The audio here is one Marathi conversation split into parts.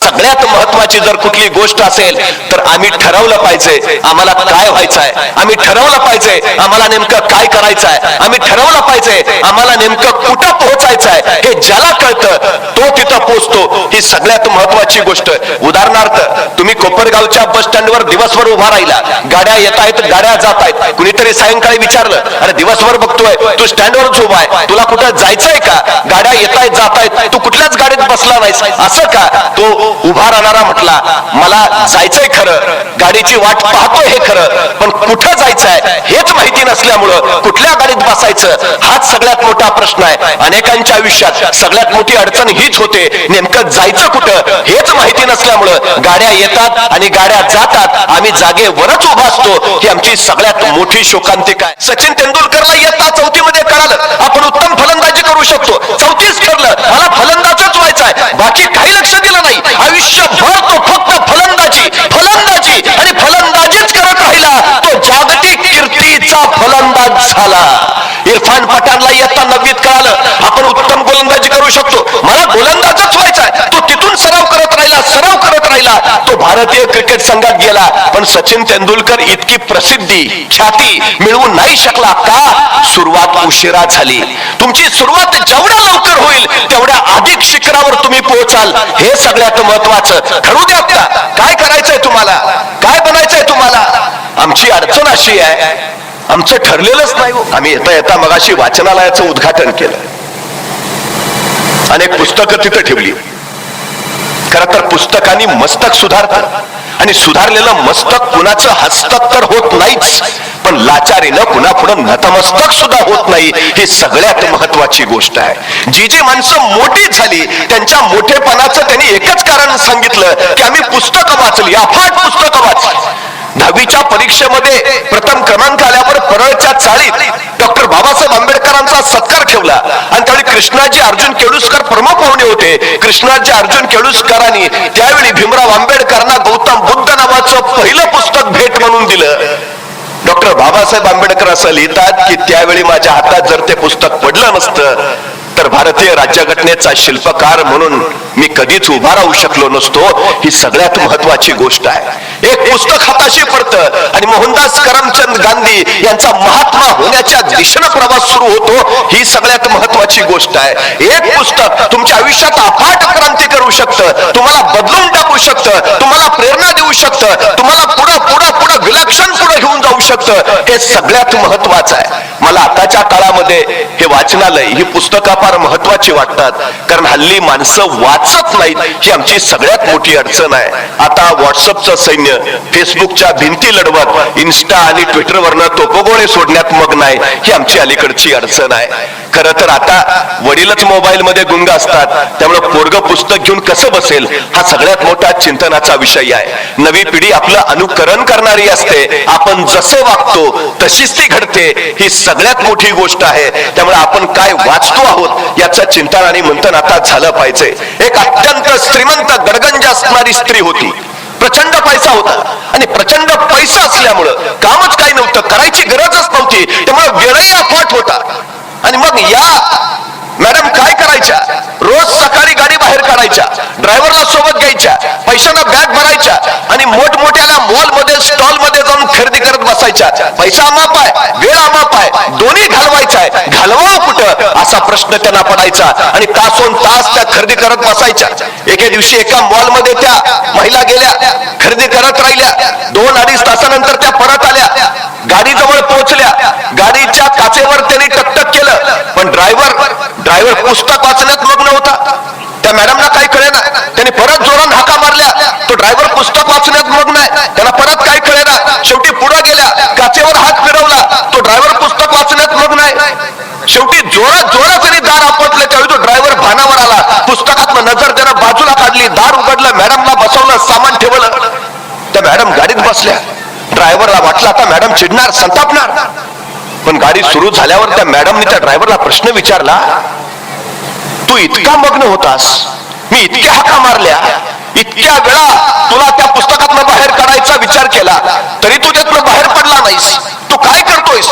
सगळ्यात महत्वाची जर कुठली गोष्ट असेल तर आम्ही ठरवलं पाहिजे आम्हाला काय व्हायचंय, आम्ही ठरवलं पाहिजे आम्हाला नेमकं काय करायचंय, आम्ही ठरवलं पाहिजे आम्हाला नेमकं कुठं पोहोचायचंय. हे ज्याला कळतं तो तिथं पोहोचतो. ही सगळ्यात महत्वाची गोष्ट. उदाहरणार्थ तुम्ही कोपरगावच्या बस स्टँडवर दिवसभर उभा राहिला, गाड्या येत आहेत, गाड्या जात आहेत. कुणीतरी सायंकाळी विचारलं, अरे दिवसभर बघतोय तू स्टँडवरच उभा आहे, तुला कुठं जायचंय का? गाड्या येत आहेत जात आहेत, तू कुठल्याच गाडीत बसला नाहीस, असं का? तो उभा राहणारा म्हटला, मला जायचंय खरं, गाडीची वाट पाहतोय हे खरं, पण कुठं जायचंय हेच माहिती नसल्यामुळं कुठल्या गाडीत बसायचं हाच सगळ्यात मोठा प्रश्न आहे. अनेकांच्या आयुष्यात सगळ्यात मोठी अडचण हीच होते, नेमकं जायचं कुठं हेच माहिती नसल्यामुळं गाड्या येतात आणि गाड्या जातात, आम्ही जागेवरच उभा असतो. ही आमची सगळ्यात मोठी शोकांतिका आहे. सचिन तेंडुलकरला इयत्ता चौथीमध्ये कळालं आपण उत्तम फलंदाजी करू शकतो, चौथीच ठरलं मला फलंदाजच व्हायचंय, बाकी काही लक्ष दिलं नाही. आयुष्यभर तो फक्त फलंदाजी फलंदाजी आणि फलंदाजीच करत राहिला. तो जागतिक कीर्तीचा फलंदाज झाला. इरफान पठाणला इयत्ता 9वीत कळालं आपण उत्तम गोलंदाजी करू शकतो, मला गोलंदाजच व्हायचाय. तो तिथून सराव करत राहिला, तो भारतीय क्रिकेट संघात गेला. पण सचिन तेंडुलकर इतकी प्रसिद्धी ख्याती मिळवू नाही शकला का? सुरुवात उशिरा झाली. तुमची सुरुवात जेवढ्या लवकर होईल तेवढ्या अधिक शिखरावर तुम्ही पोहोचाल. हे सगळ्यात महत्वाचं. ठरवू द्या आता काय करायचंय तुम्हाला, काय बनायचंय तुम्हाला. आमची अडचण अशी आहे, आमचं ठरलेलंच नाही. आम्ही येता मगाशी वाचनालयाचं उद्घाटन केलं, अनेक पुस्तकं तिथं ठेवली. खरं तर पुस्तकांनी मस्तक सुधारतं आणि सुधारलेलं मस्तक कुणाचं हस्तक तर होत नाहीच, पण लाचारीनं कुणापुढं नतमस्तक सुद्धा होत नाही. ही सगळ्यात महत्वाची गोष्ट आहे. जी जी माणसं मोठी झाली त्यांच्या मोठेपणाचं त्यांनी एकच कारण सांगितलं की आम्ही पुस्तकं वाचली, अफाट पुस्तकं वाचली. 10वीच्या परीक्षेमध्ये प्रथम क्रमांक आल्यावर परळच्या चाळीत डॉक्टर बाबासाहेब आंबेडकरांचा सत्कार ठेवला आणि त्यावेळी कृष्णाजी अर्जुन केळुसकर प्रमुख पाहुणे होते. कृष्णाजी अर्जुन केळुसकरांनी त्यावेळी भीमराव आंबेडकरांना गौतम बुद्ध नावाचं पहिलं पुस्तक भेट म्हणून दिलं. डॉक्टर बाबासाहेब आंबेडकर असं लिहितात की त्यावेळी माझ्या हातात जर ते पुस्तक पडलं नसतं तर भारतीय राज्यघटनेचा शिल्पकार म्हणून मी कधीच उभा राहू शकलो नसतो. ही सगळ्यात महत्वाची गोष्ट आहे. एक पुस्तक हाताशी पडतं आणि मोहनदास करमचंद गांधी यांचा महात्मा होण्याच्या दिशेनं प्रवास सुरू होतो. ही सगळ्यात महत्वाची गोष्ट आहे. एक पुस्तक तुमच्या आयुष्यात अफाट क्रांती करू शकतं, तुम्हाला बदलून टाकू शकतं, तुम्हाला प्रेरणा देऊ शकतं, तुम्हाला पुढं पुढं पुढं विलक्षण पुढे घेऊन जाऊ शकतं. हे सगळ्यात महत्वाचं आहे. मला आताच्या काळामध्ये हे वाचनालय ही पुस्तकं फार महत्वाची वाटतात, कारण हल्ली माणसं वाचत नाहीत. ही आमची सगळ्यात मोठी अडचण आहे. आता व्हॉट्सअपचं सैन्य फेसबुकच्या भिंती लढवत इन्स्टा आणि ट्विटरवरनं तोफगोळे सोडण्यात मग्न आहे. ही आमची अलीकडची अडचण आहे. खरं तर आता वडीलच मोबाईल मध्ये गुंग असतात, त्यामुळे पोरग पुस्तक घेऊन कसं बसेल हा सगळ्यात मोठा चिंतनाचा विषय आहे. नवी पिढी आपलं अनुकरण करणारी असते, आपण जसं वागतो तशीच ती घडते. ही सगळ्यात मोठी गोष्ट आहे. त्यामुळे आपण काय वाचतो आहोत याचं चिंतन आणि मंथन आता झालं पाहिजे. एक अत्यंत श्रीमंत गडगंज असणारी स्त्री होती, प्रचंड पैसा होता आणि प्रचंड पैसा असल्यामुळं कामच काही नव्हतं, करायची गरजच नव्हती, त्यामुळे वेळही अफाट होता. आणि मग या मॅडम काय करायच्या, रोज सकाळी गाडी बाहेर काढायच्या, ड्रायव्हरला सोबत घ्यायच्या, पैशांना बॅग भरायच्या आणि मोठमोठ्याला मॉलमध्ये स्टॉलमध्ये जाऊन खरेदी करत बसायच्या. पैसा अमाप आहे, वेळ अमाप आहे, दोन्ही घालवायचा आहे, घालवावं कुठं असा प्रश्न त्यांना पडायचा आणि तासोन तास त्या खरेदी करत बसायच्या. एके दिवशी एका मॉलमध्ये त्या महिला गेल्या, खरेदी करत राहिल्या. 2-2.5 तासानंतर त्या परत आल्या, गाडीजवळ पोहोचल्या. गाडीच्या काचेवर त्यांनी टकटक केलं, पण ड्रायव्हर पुस्तक वाचण्यात मग्न होता. त्या मॅडमला काही कळेना, त्यांनी परत जोरात हाका मारल्या. तो ड्रायव्हर पुस्तक वाचण्यात मग्न आहे, त्याला परत काही कळेना. शेवटी पुढे गेल्या, काचेवर हात फिरवला, तो ड्रायव्हर पुस्तक वाचण्यात मग्न आहे. शेवटी जोरात त्यांनी दार आपटले. त्यावेळी तो ड्रायव्हर भानावर आला, पुस्तकात नजर त्यानं बाजूला काढली, दार उघडलं, मॅडमला बसवलं, सामान ठेवलं. त्या मॅडम गाडीत बसल्या. ड्रायव्हरला वाटलं आता मॅडम चिडणार, संतापणार. पण गाडी सुरू झाल्यावर त्या मॅडमने त्या ड्रायव्हरला प्रश्न विचारला, तू इतका मग्न होतास, मी इतक्या हाका मारल्या, इतक्या वेळा तुला त्या पुस्तकातनं बाहेर काढायचा विचार केला, तरी तू त्यातनं बाहेर पडला नाहीस, तू काय करतोयस,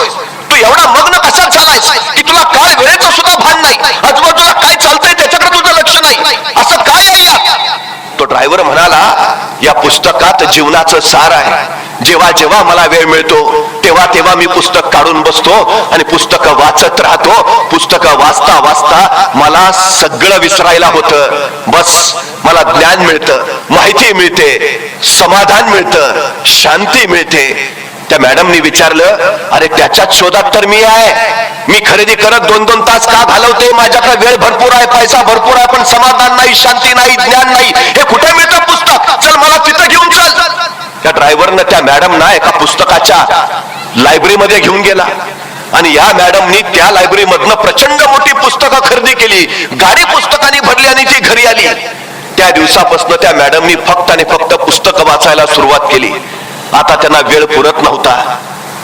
तू एवढा मग्न कसा झालायस की तुला काय वेळेचं सुद्धा भान नाही, आजूबाजूला काय चालतंय त्याच्याकडे तुझं लक्ष नाही, असं काय आहे? तो ड्रायव्हर ड्रायव्हर म्हणाला, या पुस्तकात जीवनाचं सार आहे. जेव्हा जेव्हा मला वेळ मिळतो तेव्हा तेव्हा मी पुस्तक काढून बसतो आणि पुस्तक वाचत राहतो. पुस्तक वाचता वाचता मला सगळं विसरायला होतं. बस मला ज्ञान मिळतं, माहिती मिळते, समाधान मिळतं, शांती मिळते. त्या मॅडमनी विचारलं, अरे त्याच्याच शोधात तर मी आहे. मी खरेदी करत 2-2 तास का घालवते? माझ्याकडे वेळ भरपूर आहे, पैसा भरपूर आहे, पण समाधान नाही, शांती नाही, ज्ञान नाही. हे कुठे मिळतं पुस्तक? चल मला तिथं घेऊन चल. त्या ड्रायव्हरनं त्या मॅडमना एका पुस्तकाच्या लायब्ररीमध्ये घेऊन गेला आणि या मॅडमनी त्या लायब्ररीमधनं प्रचंड मोठी पुस्तकं खरेदी केली. गाडी पुस्तकांनी भरली आणि ती घरी आली. त्या दिवसापासून त्या मॅडमनी फक्त आणि फक्त पुस्तकं वाचायला सुरुवात केली. आता त्यांना वेळ पुरत नव्हता.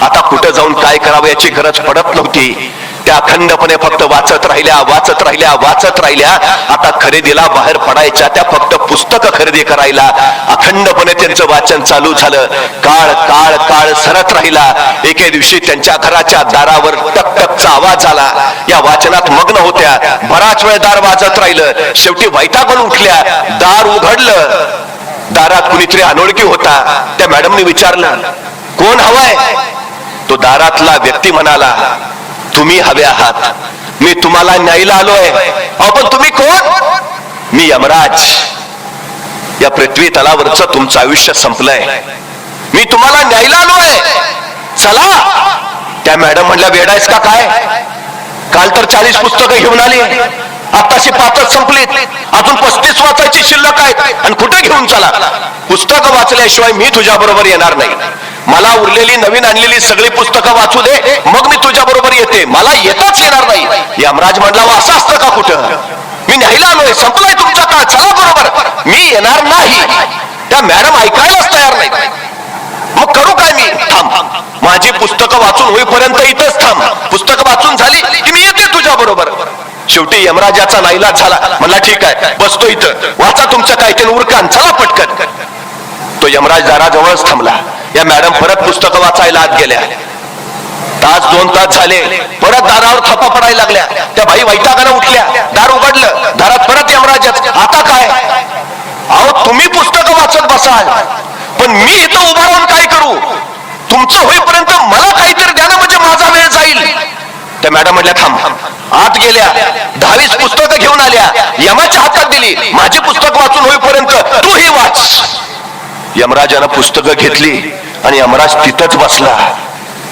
आता कुठं जाऊन काय करावं याची गरज पडत नव्हती. त्या अखंडपणे फक्त वाचत राहिल्या, वाचत राहिल्या, वाचत राहिल्या. आता खरेदीला बाहेर पडायच्या त्या फक्त पुस्तकं खरेदी करायला. अखंडपणे त्यांचं वाचन चालू झालं. काळ काळ काळ सरत राहिला. एके दिवशी त्यांच्या घराच्या दारावर टकटकचा आवाज आला. या वाचनात मग्न होत्या. बराच वेळ दार वाजत राहिलं. शेवटी वैतागून उठल्या. दार उघडलं. दारात कुणीतरी अनोळखी होता. त्या मॅडमने विचारलं, कोण हवाय? तो दारातला व्यक्ती म्हणाला, तुम्ही हवे आहात. मी तुम्हाला न्यायला आलोय. अहो पण तुम्ही कोण? मी यमराज. या पृथ्वी तलावरचं तुमचं आयुष्य संपलंय. मी तुम्हाला न्यायला आलोय. चला. त्या मॅडम म्हणल्या, वेडायस का काय? काल तर 40 पुस्तकं घेऊन आली, आताशी 5च संपलीत, अजून 35 वाचायची शिल्लक आहेत आणि कुठे घेऊन चला? पुस्तकं वाचल्याशिवाय मी तुझ्या बरोबर येणार नाही. मला उरलेली नवीन आणलेली सगळी पुस्तकं वाचू दे, मग मी तुझ्या बरोबर येते. मला येताच येणार नाही. यमराज म्हणला, असं असतं का कुठं? मी न्यायला आलोय, संपलाय तुमचा काळ, चला बरोबर. मी येणार नाही. त्या मॅडम ऐकायलाच तयार नाही. मग करू काय मी? थांब, माझी पुस्तकं वाचून होईपर्यंत इथंच थांब. पुस्तकं वाचून झाली की मी येते तुझ्या बरोबर. शेवटी यमराजाचा नाईलाज झाला. म्हणला, ठीक आहे, बसतो इथं, वाचा तुमचं काय ते उरकान, चला पटकन. तो यमराज दाराजवळच थांबला. या मॅडम परत पुस्तकं वाचायला आत गेल्या. 1-2 तास झाले. परत दारावर थप्पा पडायला लागल्या. त्या बाई वैतागानं उठल्या. दार उघडलं. दारात परत यमराजच. आता काय? अहो तुम्ही पुस्तकं वाचत बसाल, पण मी इथं उभा राहून काय करू? तुमचं होईपर्यंत मला काहीतरी द्या ना, म्हणजे माझा वेळ जाईल. त्या मॅडम म्हटल्या, थांब. आत गेल्या. 10-20 पुस्तकं घेऊन आल्या. यमाच्या हातात दिली. माझी पुस्तक वाचून होईपर्यंत तूही वाच. यमराजानं पुस्तकं घेतली आणि यमराज तिथंच बसला.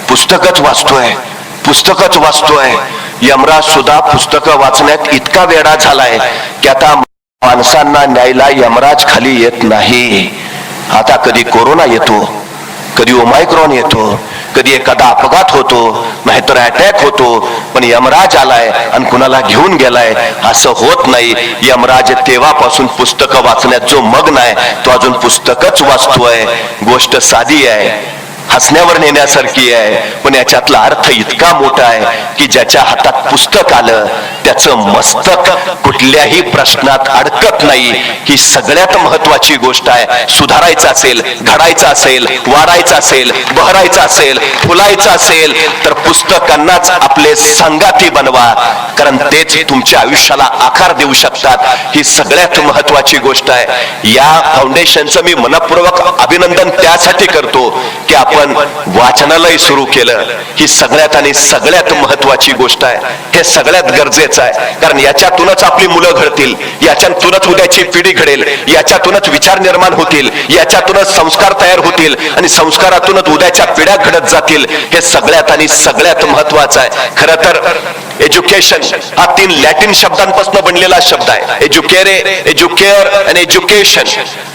पुस्तकच वाचतोय, पुस्तकच वाचतोय. यमराज सुद्धा पुस्तकं वाचण्यात इतका वेडा झालाय की आता माणसांना न्यायला यमराज खाली येत नाही. आता कधी कोरोना येतो, कधी ओमायक्रॉन येतो, कधी एखादा अपघात होतो, नाहीतर अटॅक होतो, पण यमराज आलाय आणि कुणाला घेऊन गेलाय असं होत नाही. यमराज तेव्हापासून पुस्तकं वाचण्यात जो मग्न आहे तो अजून पुस्तकच वाचतोय. गोष्ट साधी आहे, हसण्यावर नेण्यासारखी आहे, पण याच्यातला अर्थ इतका मोठा आहे की ज्याच्या हातात पुस्तक आलं त्याचं मस्तक कुठल्याही प्रश्नात अडकत नाही. ही सगळ्यात महत्वाची गोष्ट आहे. सुधारायचं असेल, घडायचं असेल, वाढायचं असेल, बहरायचं असेल, फुलायचं असेल तर पुस्तकांनाच आपले संगाती बनवा, कारण तेच तुमच्या आयुष्याला आकार देऊ शकतात. ही सगळ्यात महत्वाची गोष्ट आहे. या फाउंडेशनचं मी मनपूर्वक अभिनंदन त्यासाठी करतो की आपण वाचनालय सुरू केलं. ही सगळ्यात आणि सगळ्यात महत्वाची गोष्ट आहे. हे सगळ्यात गरजेचं आहे, कारण याच्यातूनच आपली मुलं घडतील, याच्यातूनच उद्याची पिढी घडेल, याच्यातूनच विचार निर्माण होतील, याच्यातूनच संस्कार तयार होतील आणि संस्कारातूनच उद्याच्या पिढ्या घडत जातील. हे सगळ्यात आणि सगळ्यात महत्वाचं आहे. खरं तर एज्युकेशन हा 3 लॅटिन शब्दांपासून बनलेला शब्द आहे. एज्युकेरे, एज्युकेअर आणि एज्युकेशन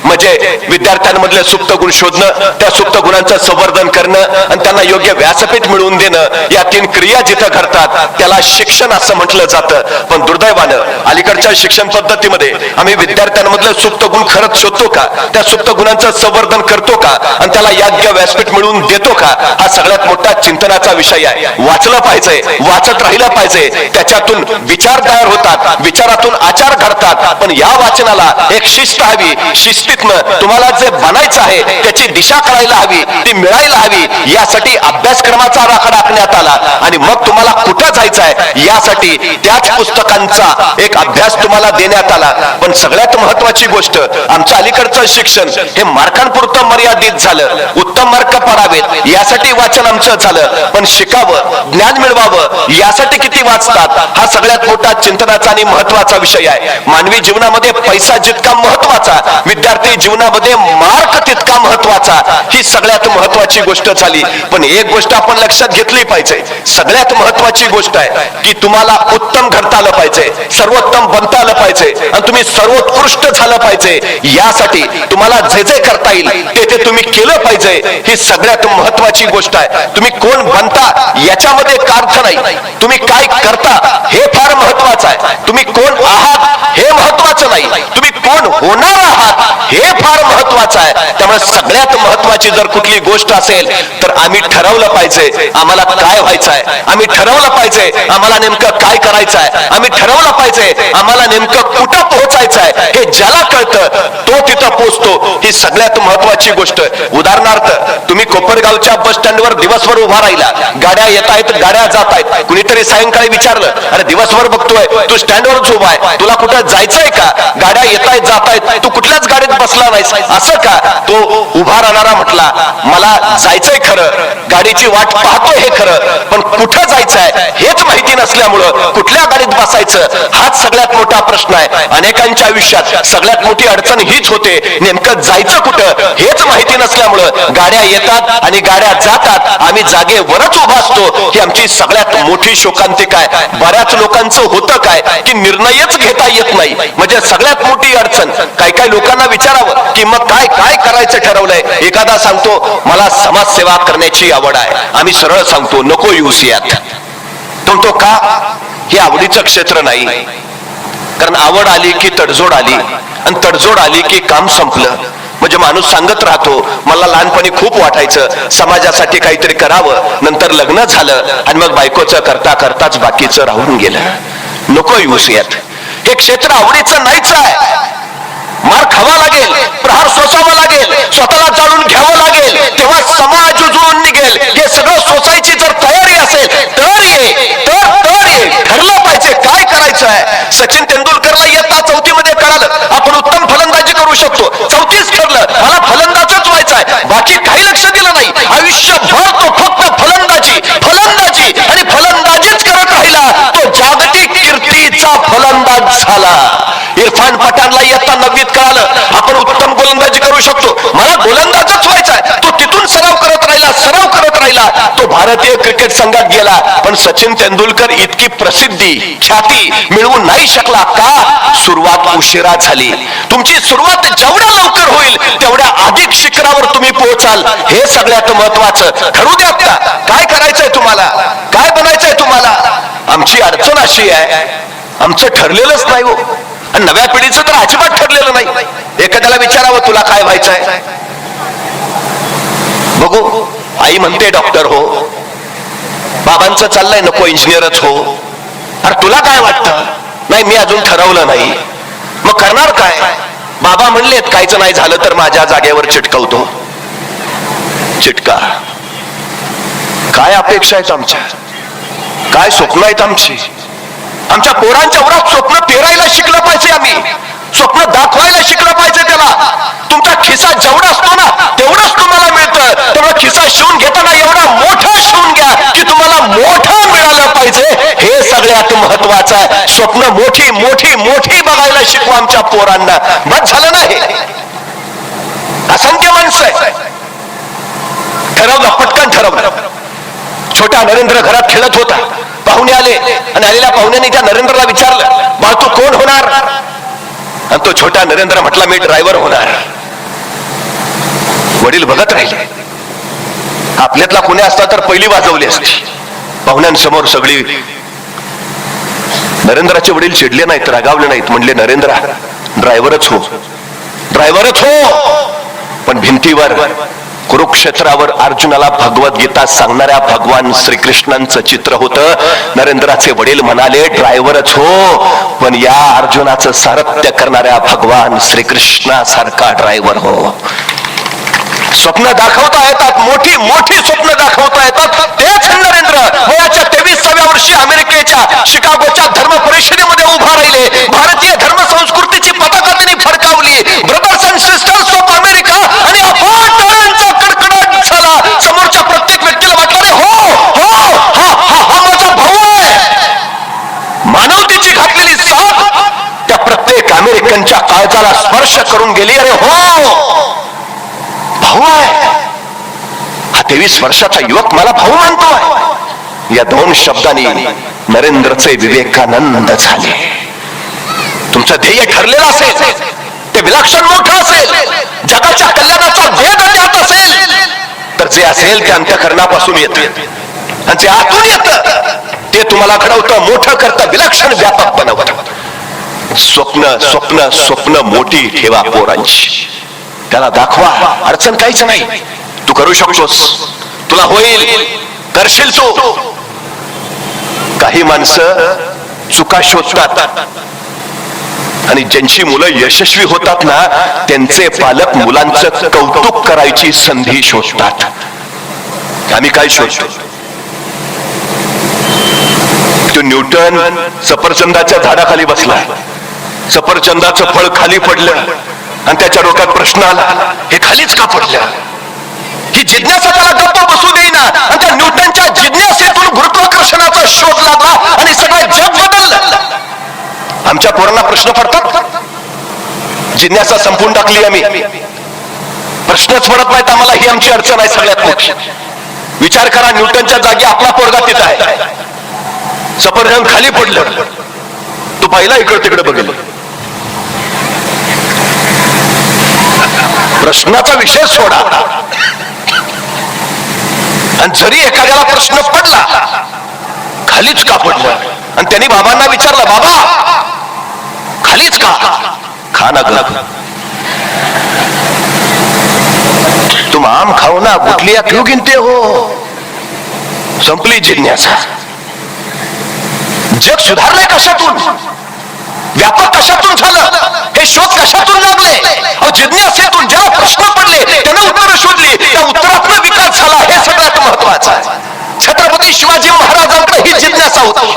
म्हणजे विद्यार्थ्यांमधले सुप्त गुण शोधणं, त्या सुप्त गुणांचं संवर्धन करणं आणि त्यांना योग्य व्यासपीठ मिळवून देणं. या 3 क्रिया जिथं घडतात त्याला शिक्षण असं म्हटलं जातं. पण दुर्दैवानं अलीकडच्या शिक्षण पद्धतीमध्ये आम्ही विद्यार्थ्यांमधले सुप्त गुण खरंच शोधतो का? त्या सुप्त गुणांचं संवर्धन करतो का? आणि त्याला योग्य व्यासपीठ मिळवून देतो का? हा सगळ्यात मोठा चिंतनाचा विषय आहे. वाचलं पाहिजे, वाचत राहिलं पाहिजे, त्याच्यातून विचार तयार होतात, विचारातून आचार घडतात. पण या वाचनाला एक शिस्त हवी. शिस्तीतनं तुम्हाला जे बनायचं आहे त्याची दिशा कळायला हवी, ती मिळायला करायला हवी यासाठी अभ्यासक्रमाचा आराखडा आखण्यात आला आणि मग तुम्हाला कुठं जायचं आहे यासाठी त्याच पुस्तकांचा एक अभ्यास तुम्हाला देण्यात आला. पण सगळ्यात महत्वाची गोष्ट, आमचं अलीकडचं शिक्षण हे मार्कांपुरतं मर्यादित झालं. उत्तम मार्क पडावेत यासाठी वाचन आमचं झालं, पण शिकावं, ज्ञान मिळवावं यासाठी किती वाचतात हा सगळ्यात मोठा चिंतनाचा आणि महत्वाचा विषय आहे. मानवी जीवनामध्ये पैसा जितका महत्वाचा, विद्यार्थी जीवनामध्ये मार्क तितका महत्वाचा, ही सगळ्यात महत्वाची गोष्ट झाली. पण एक गोष्ट आपण लक्षात घेतली पाहिजे, सगळ्यात महत्वाची गोष्ट आहे की तुम्हाला उत्तम घडता आलं पाहिजे, सर्वोत्तम बनता आलं पाहिजे आणि तुम्ही सर्वोत्कृष्ट झालं पाहिजे. यासाठी तुम्हाला जे जे करता येईल ते तुम्ही केलं पाहिजे, ही सगळ्यात महत्वाची गोष्ट आहे. तुम्ही कोण बनता याच्यामध्ये का अर्थ नाही, तुम्ही काय करता हे फार महत्वाचं आहे. तुम्ही कोण आहात हे महत्वाचं नाही, तुम्ही कोण होणार आहात हे फार महत्वाचं आहे. त्यामुळे सगळ्यात महत्वाची जर कुठली गोष्ट असेल तर आम्ही ठरवलं पाहिजे आम्हाला काय व्हायचं आहे, आम्ही ठरवलं पाहिजे आम्हाला नेमकं काय करायचं आहे, आम्ही ठरवलं पाहिजे आम्हाला नेमकं कुठं पोहोचायचं आहे. हे ज्याला कळतं तो तिथं पोहोचतो, ही सगळ्यात महत्वाची गोष्ट. उदाहरणार्थ, तुम्ही कोपरगावच्या बस स्टँडवर दिवसभर उभा राहिला, गाड्या येत आहेत, गाड्या जात आहेत, कुणीतरी सायंकाळी विचारलं, अरे दिवसभर बघतोय तू स्टँडवरच उभा आहे, तुला कुठं जायचंय का, गाड्या येत आहेत जात आहेत, तू कुठल्याच गाडीत बसला नाहीस असं का? तो उभा राहणारा म्हटला, मला जायचंय खरं, गाडीची वाट पाहतोय हे खरं, पण कुठं जायचंय हेच माहिती नसल्यामुळं कुठल्या गाडीत बसायचं हाच सगळ्यात मोठा प्रश्न आहे. अनेकांच्या आयुष्यात सगळ्यात मोठी अडचण हीच होते, नेमकं जायचं कुठं हेच माहिती नसल्यामुळं गाड्या येतात आणि गाड्या जातात, आम्ही जागेवरच उभा असतो. ही आमची सगळ्यात मोठी शोकांतिका आहे. बऱ्याच लोकांचं होतं काय की निर्णयच घेता येत नाही, म्हणजे सगळ्यात मोठी अडचण. काही लोकांना विचारावं की मग काय काय करायचं ठरवलंय, एखादा सांगतो मला समाजसेवा करण्याची आवड आहे, आम्ही सरळ सांगतो नको येऊस यात. तो का? हे आवडीचं क्षेत्र नाही, कारण आवड आली की तडजोड आली आणि तडजोड आली की काम संपलं. म्हणजे माणूस सांगत राहतो, मला लहानपणी खूप वाटायचं समाजासाठी काहीतरी करावं, नंतर लग्न झालं आणि मग बायकोचं करता करताच बाकीचं राहून गेलं. नको येऊस यात. हे क्षेत्र आवडीचं नाहीच आहे. मार खावा लागेल, प्रहार सोसावा लागेल, स्वतःला जाणून घ्यावं लागेल, तेव्हा समाज उजळून निघेल. हे सगळं सोसायची जर तयारी असेल तर ये ठरलं पाहिजे काय करायचं आहे. सचिन तेंडुलकरला इयत्ता 4थी मध्ये कळालं आपण उत्तम फलंदाजी करू शकतो, 34 ठरलं मला फलंदाजच व्हायचं आहे, बाकी काही लक्ष दिलं नाही. आयुष्यभर तो फक्त फलंदाजी आणि फलंदाजीच करत राहिला, तो जागतिक कीर्तीचा फलंदाज झाला. इरफान पठाणला इयत्ता 9वीत कळालं आपण उत्तम गोलंदाजी करू शकतो, मला गोलंदाजच व्हायचा आहे, तो तिथून सराव करत राहिला, तो भारतीय क्रिकेट संघात गेला. पण सचिन तेंडुलकर इतकी प्रसिद्धी ख्याती मिळवू नाही शकला का? सुरुवात उशिरा झाली. तुमची सुरुवात जेवढ्या लवकर होईल तेवढ्या अधिक शिखरावर तुम्ही पोहोचाल, हे सगळ्यात महत्वाचं. ठरवू द्या आता काय करायचंय तुम्हाला, काय बनायचंय तुम्हाला. आमची अडचण अशी आहे, आमचं ठरलेलंच नाही हो, आणि नव्या पिढीचं तर अजिबात ठरलेलं नाही. एखाद्याला विचारावं तुला काय व्हायचंय, बघू आई म्हणते डॉक्टर हो, बाबांचं चाललंय नको इंजिनियरच हो. अरे तुला काय वाटतं? नाही मी अजून ठरवलं नाही. मग करणार काय? बाबा म्हणलेत कायचं नाही झालं तर माझ्या जागेवर चिटकवतो. चिटका. काय अपेक्षा आहेत आमच्या, काय स्वप्न आहेत आमची. आमच्या पोरांच्या वरात स्वप्न पेरायला शिकलं पाहिजे, आम्ही स्वप्न दाखवायला शिकलं पाहिजे त्याला. तुमचा खिसा जेवढा असतो ना तेवढंच तुम्हाला मिळतं, तेवढा खिसा शिवून घेताना एवढा मोठा शिवून घ्या की तुम्हाला मोठं मिळालं पाहिजे, हे सगळ्यात महत्वाचं आहे. स्वप्न मोठी मोठी मोठी बघायला शिकवा आमच्या पोरांना. बस झालं नाही, असंख्य माणसं आहे. ठरवलं, पटकन ठरवलं. छोटा नरेंद्र घरात खेळत होता, पाहुणे आले आणि आलेल्या पाहुण्यांनी त्या नरेंद्रला विचारलं बा तू कोण होणार, आणि तो छोटा नरेंद्र म्हटला मी ड्रायव्हर होणार. वडील बघत राहिले, आपल्यातला कोणी असता तर पहिली वाजवली असती पाहुण्यांसमोर सगळी. नरेंद्राचे वडील चिडले नाहीत, रागावले नाहीत, म्हणले नरेंद्र ड्रायव्हरच हो. पण भिंतीवर कुरुक्षेत्रावर अर्जुनाला भगवद्गीता सांगणाऱ्या भगवान श्रीकृष्णांचं चित्र होतं. नरेंद्राचे वडील म्हणाले ड्रायव्हरच हो, पण या अर्जुनाचं सारथ्य करणाऱ्या भगवान श्रीकृष्णासारखा ड्रायव्हर हो. स्वप्न दाखवता येतात, मोठी मोठी स्वप्न दाखवता येतात. तेच नरेंद्र वयाच्या 23व्या वर्षी अमेरिकेच्या शिकागोच्या धर्म परिषदेमध्ये उभा राहिले. भारतीय धर्म संस्कृतीची पताका त्यांनी फडकावली. Brothers and sisters of America आणि अफाट टाळ्यांचा कडकडाट झाला. समोरच्या प्रत्येक व्यक्तीला वाटलं हो हो हा माझा भाऊ आहे. मानवतेची घातलेली साथ त्या प्रत्येक अमेरिकनच्या काळजाला स्पर्श करून गेली. अरे हो भाऊ आहे. हा 23 वर्षाचा युवक मला भाऊ मानतोय. या 2 शब्दांनी नरेंद्रचे विवेकानंद झाले. तुमचं ध्येय ठरलेलं असेल, ते विलक्षण मोठं असेल, जगाच्या कल्याणाचा वेग त्यात असेल, तर जे असेल ते अंतःकरणापासून येतं आणि जे आतून येतं ते तुम्हाला घडवतं, मोठं करतं, विलक्षण व्यापक बनवतं. स्वप्न स्वप्न स्वप्न मोठी ठेवा पोरांची. त्याला दाखवा, अडचण काहीच नाही. तू करू शकतोस, तुला होईल, करशील तू. काही माणसं चुका शोधतात आणि ज्यांची मुलं यशस्वी होतात ना, त्यांचे पालक मुलांचं कौतुक करायची संधी शोधतात. आम्ही काय शोधतो? तो न्यूटन सफरचंदाच्या झाडाखाली बसला, सफरचंदाचं फळ खाली पडलं आणि त्याच्या डोक्यात प्रश्न आला, हे खालीच का पडलं? ही जिज्ञासा त्याला गप्प बसू देईना आणि त्या न्यूटनच्या जिज्ञासेतून गुरुत्वाकर्षणाचा शोध लागला आणि सगळं जग बदललं. आमच्या पोरांना प्रश्न पडतात, जिज्ञासा संपून टाकली आम्ही, प्रश्नच पडत नाहीत आम्हाला. ही आमची अडचण आहे सगळ्यात मोठी. विचार करा, न्यूटनच्या जागी आपला पोरगा तिथं आहे, सफरचंद खाली पडलं, तो पाहिला इकडे तिकडे बघेल. प्रश्नाचा विषय सोडा. आणि जरी एखाद्याला प्रश्न पडला, खालीच का पडलं, आणि त्यांनी बाबांना विचारलं, बाबा खालीच का? खाना ग, तुम आम खाओ ना, गुठलिया क्यों गिनते हो? संपली जिज्ञासा. जग सुधारलंय कशातून? व्यापक कशातून झालं? हे शोध कशातून लागले? जिज्ञासेतून ज्याला प्रश्न पडले त्याने उत्तर शोधली, त्या उत्तरातून विकास झाला. हे सगळ्यात महत्वाचं आहे. छत्रपती शिवाजी महाराजांकडे ही जिज्ञासा होती.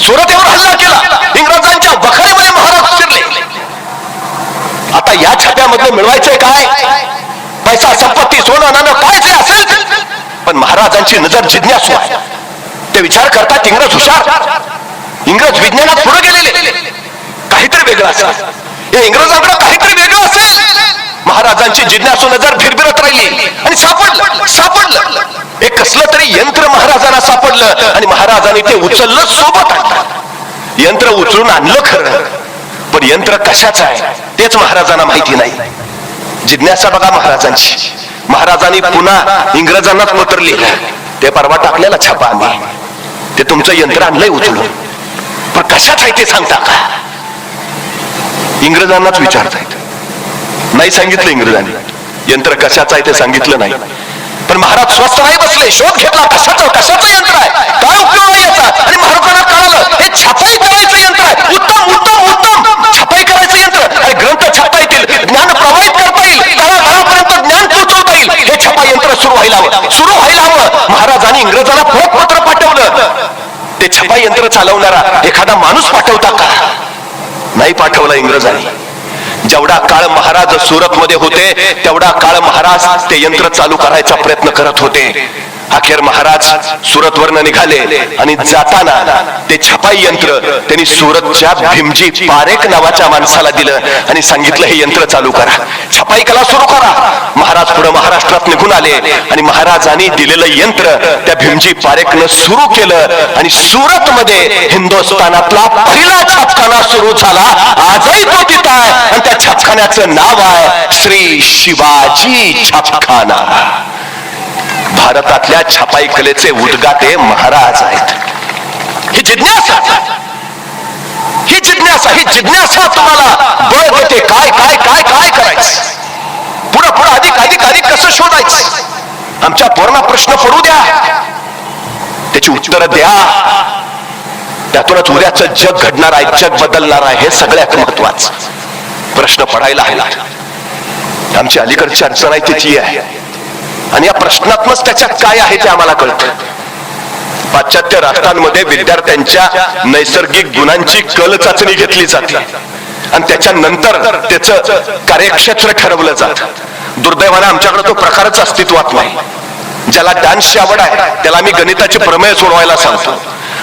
सुरतेवर हल्ला केला, इंग्रजांच्या वखाऱ्यामध्ये महाराज शिरले. आता या छाप्यामध्ये मिळवायचंय काय? पैसा, संपत्ती, सोनं नाणं काय जे असेल, पण महाराजांची नजर जिज्ञासू आहे. ते विचार करतात इंग्रज हुशार, इंग्रज विज्ञानात पुढे गेलेले, काहीतरी वेगळं असेल, या इंग्रजांकडे काहीतरी वेगळं असेल. महाराजांची जिज्ञासू नजर फिरफिरत राहिली आणि सापडलं एक कसलं तरी यंत्र महाराजांना सापडलं आणि महाराजांनी ते उचललं, सोबत आणलं. यंत्र उचलून आणलं खरं, पण यंत्र कशाचं आहे तेच महाराजांना माहिती नाही. जिज्ञासा बघा महाराजांची. महाराजांनी पुन्हा इंग्रजांनाच पत्र लिहिलं, ते परवा टाकलेला छापा आम्ही, ते तुमचं यंत्र आणलंय उचलून, पण कशाच आहे ते सांगता का? इंग्रजांनाच विचारतायत. नाही सांगितलं इंग्रजांनी, यंत्र कशाचं आहे ते सांगितलं नाही. पण महाराज स्वस्त नाही बसले, शोध घेतला, कशाचं यंत्र आहे, काय उपयोग आहे याचा? आणि महाराजांना कळालं, हे छापाई करायचं यंत्र आहे. उत्तम उत्तम उत्तम, छापाई करायचं यंत्र. आणि ग्रंथ छापता येतील, ज्ञान प्रवाहित करता येईल, तळागाळापर्यंत ज्ञान पोहोचवता येईल. हे छापा यंत्र सुरू व्हायला हवं. महाराजांनी इंग्रजांना पत्र पाठवलं. ते छापा यंत्र चालवणारा एखादा माणूस पाठवता का? नाही पाठवला इंग्रजांनी. जेवढा काळ महाराज सुरत मध्ये होते तेवढा काळ महाराज ते यंत्र चालू करायचा प्रयत्न करत होते. अखेर महाराज सुरतवरनं निघाले आणि जाताना ते छपाई यंत्र त्यांनी सुरतच्या भीमजी पारेख नावाच्या माणसाला दिलं आणि सांगितलं, हे यंत्र चालू करा, छपाई कला सुरू करा. महाराज पुढे महाराष्ट्रात निघून आले आणि महाराजांनी दिलेलं यंत्र त्या भीमजी पारेखनं सुरू केलं आणि सुरत मध्ये हिंदुस्थानातला पहिला छापखाना सुरू झाला. आजही तो तिथं आहे आणि त्या छापखान्याचं नाव आहे श्री शिवाजी छापखाना. भारतातल्या छपाई कलेचे उद्गाते महाराज आहेत. ही जिज्ञासा तुम्हाला बळ देते. काय काय काय काय करायचं, पुढं पुढं अधिक कसं शोधायचं. आमच्या पोरांना प्रश्न पडू द्या, त्याची उत्तर द्या. त्यातूनच उद्याचं जग घडणार आहे, जग बदलणार आहे. हे सगळ्यात महत्वाचं. प्रश्न पडायला हवा. आमची अलीकडची अडचण आहे तिची आहे, आणि या प्रश्नातच त्याच्यात काय आहे ते आम्हाला कळतं. पाश्चात्य राष्ट्रांमध्ये विद्यार्थ्यांच्या नैसर्गिक गुणांची कल चाचणी घेतली जाते आणि त्याच्यानंतर त्याचं कार्यक्षेत्र ठरवलं जातं. दुर्दैवाने आमच्याकडे तो प्रकारच अस्तित्वात नाही. ज्याला डान्सची आवड आहे त्याला मी गणिताचे प्रमेय सोडवायला सांगतो.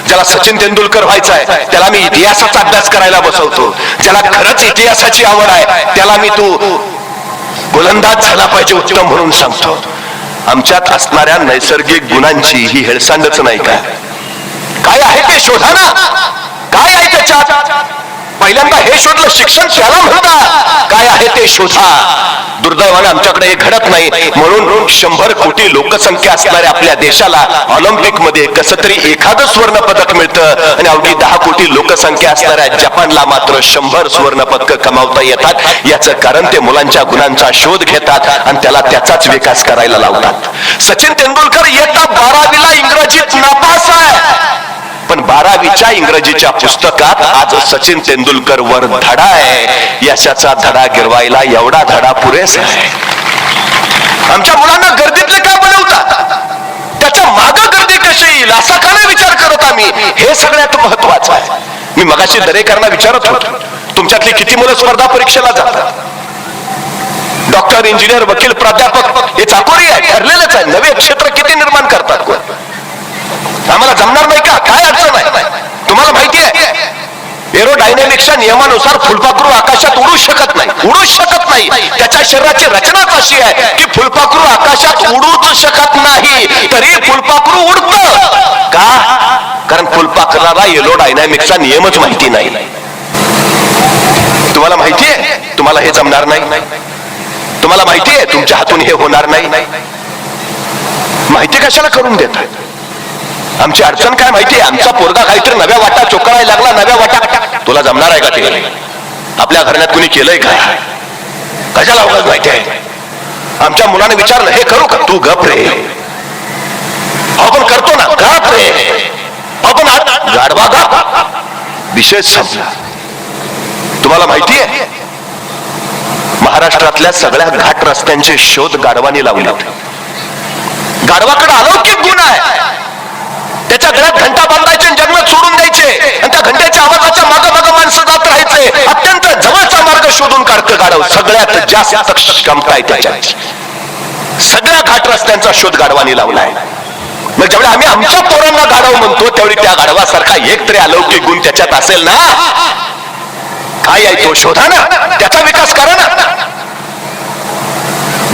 ज्याला सचिन तेंडुलकर व्हायचं आहे त्याला मी इतिहासाचा अभ्यास करायला बसवतो. ज्याला खरंच इतिहासाची आवड आहे त्याला मी तू गोलंदाज झाला पाहिजे उत्तम म्हणून सांगतो. आमच्यात असणाऱ्या नैसर्गिक गुणांची ही हेळसांडच नाही का? काय आहे ते शोधा ना, काय आहे त्याच्यात? पहिल्यांदा हे शोधलं, शिक्षण त्याला म्हणतात. काय आहे ते शोधा. दुर्दैवाने आमच्याकडे हे घडत नाही, म्हणून 100 कोटी लोकसंख्या असणाऱ्या आपल्या देशाला ऑलिम्पिक मध्ये कसं तरी एखादं स्वर्ण पदक मिळतं आणि अवघी 10 कोटी लोकसंख्या असणाऱ्या जपानला मात्र 100 स्वर्ण पदक कमावता येतात. याचं कारण ते मुलांच्या गुणांचा शोध घेतात आणि त्याला त्याचाच विकास करायला लावतात. सचिन तेंडुलकर इयत्ता 12वीला इंग्रजीत नापास आहे, पण 12वीच्या इंग्रजीच्या पुस्तकात आज सचिन तेंडुलकर वर धडा आहे. यशाचा धडा गिरवायला एवढा धडा पुरेसा आहे. आमच्या मुलांना गर्दीतले काय बनवतात, त्याच्या माग गर्दी कशी येईल असा का नाही विचार करत आम्ही. हे सगळ्यात महत्वाचं आहे. मी मगाशी दरेकरांना विचारत होतो, तुमच्यातली किती मुलं स्पर्धा परीक्षेला जातात? डॉक्टर, इंजिनियर, वकील, प्राध्यापक हे चाकोरी आहे, ठरलेलंच आहे. नवे क्षेत्र किती निर्माण करतात? आम्हाला जमणार नाही का? काय अडचण आहे? तुम्हाला माहिती आहे एरोडायनेमिक्सच्या नियमानुसार फुलपाखरू आकाशात उडू शकत नाही. त्याच्या शरीराची रचनाच अशी आहे की फुलपाखरू आकाशात उडूच शकत नाही, तरी फुलपाखरू उडतं का? कारण फुलपाखराला एरोडायनेमिक्सचा नियमच माहिती नाही. तुम्हाला माहिती आहे तुम्हाला हे जमणार नाही. तुम्हाला माहिती आहे तुमच्या हातून हे होणार नाही. माहिती कशाला करून देत? आमची अडचण काय माहितीये? आमचा पोरगा काहीतरी नव्या वाटा चोकाळायला लागला. नव्या वाटा तुला जमणार आहे का? ते आपल्या घराण्यात कुणी केलंय का? कशाला उगाच माहिती आहे? आमच्या मुलाने विचारलं हे करू का? तू गप रे, आपण करतो ना, गप रे, आपण गाढवा गा, विषय संपला. तुम्हाला माहिती आहे महाराष्ट्रातल्या सगळ्या घाट रस्त्यांचे शोध गाढवानी लावले. गाढवाकडे अलौकिक गुण आहे. त्याच्या गळ्यात घंटा बांधायचे, जन्मत सोडून द्यायचे आणि त्या घंट्याच्या आवाजाच्या मागे मागे माणसं जात राहायचे. अत्यंत जवळचा मार्ग शोधून काढतं गाढव. सगळ्यात जास्त क्षमता आहे त्याच्यात. सगळ्या घाट रस्त्यांचा शोध गाढवानी लावलाय. मग जेवढे आम्ही आमच्या पोरांना गाढव म्हणतो तेवढी त्या गाढवासारखा एक तरी अलौकिक गुण त्याच्यात असेल ना. काय आहे तो? शोधा ना, त्याचा विकास करा ना.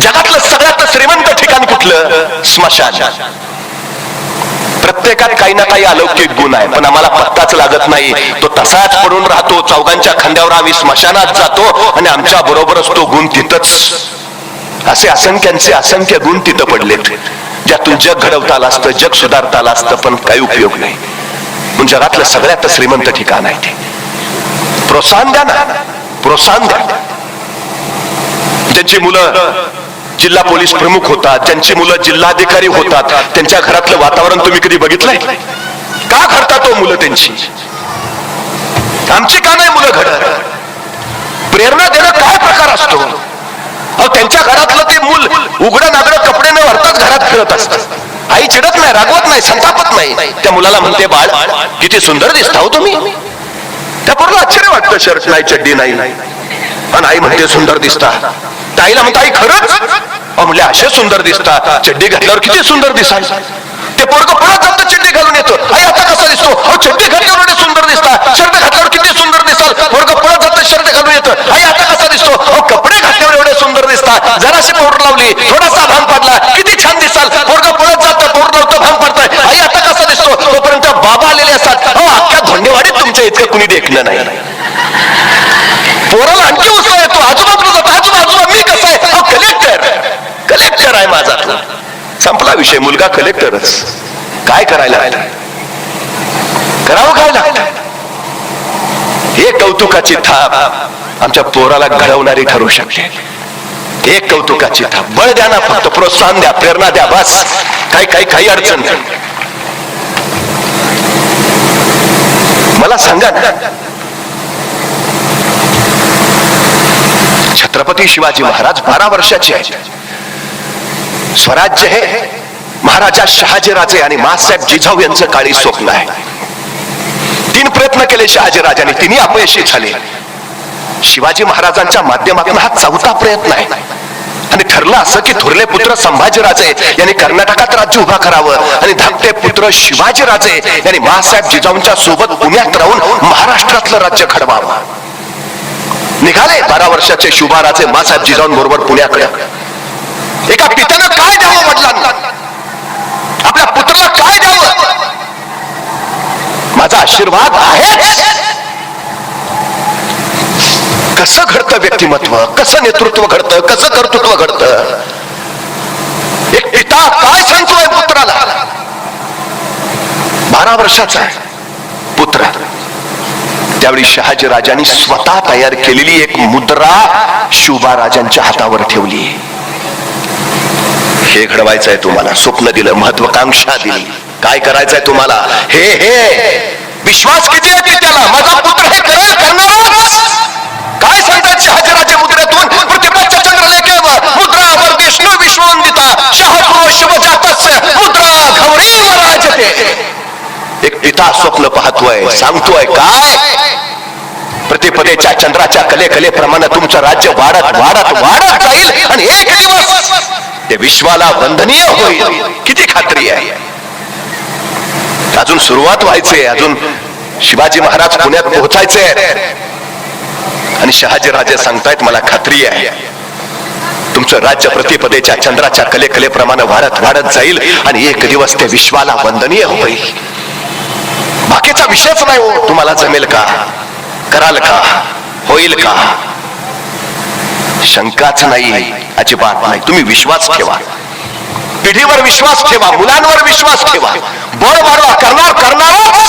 जगातलं सगळ्यात श्रीमंत ठिकाण कुठलं? स्मशान. प्रत्येकात काही ना काही अलौकिक गुण आहे, पण आम्हाला पत्ताच लागत नाही. तो तसाच पडून राहतो. चौघांच्या खांद्यावर आम्ही स्मशानात जातो आणि आमच्या बरोबरच तो गुण तिथंच. असे असंख्य गुण तिथं पडलेत, ज्यातून जग घडवता आलं असतं, जग सुधारता आलं असतं, पण काही उपयोग नाही. पण जगातलं सगळ्यात श्रीमंत ठिकाण आहे ते. प्रोत्साहन द्या ना, प्रोत्साहन द्या. ज्यांची मुलं जिल्हा पोलीस प्रमुख होतात, ज्यांची मुलं जिल्हाधिकारी होतात, त्यांच्या घरातलं वातावरण तुम्ही कधी बघितलंय का? घडतात तो मुलं त्यांची. आमची का नाही मुलं घडत? प्रेरणा देणं काय प्रकार असतो? त्यांच्या घरातलं ते मूल उघडं नागडं कपडे न भरताच घरात फिरत असतं. आई चिडत नाही, रागवत नाही, संतापत नाही. त्या मुलाला म्हणते बाळ किती सुंदर दिसता हो तुम्ही. त्या पोराला आश्चर्य वाटतं, शर्ट नाही, चड्डी नाही, आणि आई म्हणते सुंदर दिसता. ताईला म्हणता आई खरंच? म्हणले असे सुंदर दिसतात, चड्डी घातल्यावर किती सुंदर दिसायचं. ते पोरगं परत जातं, चड्डी घालून येतो. आई आता कसा दिसतो? चड्डी घातल्यावर एवढे सुंदर दिसतात, शर्ट घातल्यावर किती सुंदर दिसाल. पोरगं परत जातं, शर्ट घालून येतं. आई आता कसा दिसतो? कपडे घातल्यावर एवढे सुंदर दिसतात. जराशी पावडर लावली, थोडासा भांग पडला, किती छान दिसाल. पोरगं परत जातं, पावडर लावतं, भांग पडतंय. आई आता कसा दिसतो? तोपर्यंत बाबा आलेले असतात. अख्ख्या धोंडेवाडीत तुमच्या इतकं कुणी देखलं नाही. पोराला आणखी उत्साह येतो, आजूबाजूला जातो, आजूबाजूला मी कसं आहे? कलेक्टर आहे माझा. तो संपला विषय. मुलगा कलेक्टरच. काय करायला करावं? काय लागतं? हे कौतुकाची थाप आमच्या पोराला घडवणारी ठरू शकते. एक कौतुकाची थाप. बळ द्या ना, फक्त प्रोत्साहन द्या, प्रेरणा द्या, बस. काही अडचण नाही. मला सांगा ना, छत्रपती शिवाजी महाराज 12 वर्षाचे आहेत. स्वराज्य हे महाराजा शहाजीराजे आणि माँसाहेब जिजाऊ यांचं काळी स्वप्न आहे. 3 प्रयत्न केले शहाजीराजांनी, 3ही अपयशी झाले. शिवाजी महाराजांच्या माध्यमातून हा 4था प्रयत्न आहे. आणि ठरलं असं की थोरले पुत्र संभाजीराजे यांनी कर्नाटकात राज्य उभा करावं आणि धाकटे पुत्र शिवाजीराजे यांनी माँसाहेब जिजाऊंच्या सोबत पुण्यात राहून महाराष्ट्रातलं राज्य घडवावं. निघाले 12 वर्षाचे शुभाराजे माँसाहेब जिजाऊंबरोबर पुण्याकडे. एका पित्यानं काय द्यावं वडिलांना, आपल्या पुत्राला काय द्यावं? माझा आशीर्वाद आहे. कसं घडतं व्यक्तिमत्व, कसं नेतृत्व घडतं, कसं कर्तृत्व घडतं? एक पिता काय सांगतोय पुत्राला? 12 वर्षाचा पुत्र. त्यावेळी शहाजी राजांनी स्वतः तयार केलेली एक मुद्रा शुभा राजांच्या हातावर ठेवली. हे घडवायचंय तुम्हाला, स्वप्न दिलं, महत्वाकांक्षा दिली. काय करायचंय तुम्हाला? हे विश्वास किती आहे पित्याला? माझा पुत्र हे करेल, करणारच. काय सांगतात शहाजीराजे मुद्रेतून? प्रतिपक्ष चंद्रलेखेव मुद्रावर विष्णू विश्ववंदिता शहापुरो शिवजातस्य मुद्रा घौरीव राजते. एक पिता स्वप्न पाहतोय, सांगतोय काय? प्रतिपदेच्या चंद्राच्या कलेप्रमाणे तुमचं राज्य वाढत वाढत वाढत जाईल आणि एक दिवस ते विश्वाला वंदनीय होईल. किती खात्री आहे? अजून सुरुवात व्हायची, अजून शिवाजी महाराज पुण्यात पोहोचायचे आणि शहाजी राजे सांगतायत मला खात्री आहे तुमचं राज्य प्रतिपदेच्या चंद्राच्या कलेप्रमाणे वाढत वाढत जाईल आणि एक दिवस ते विश्वाला वंदनीय होईल. बाकीचा विषयच नाही हो. तुम्हाला जमेल का? कराल का? होईल का? शंकाच नाही, अजिबात नाही. तुम्ही विश्वास ठेवा, पिढीवर विश्वास ठेवा, मुलांवर विश्वास ठेवा, बळ वाढवा. करणारच.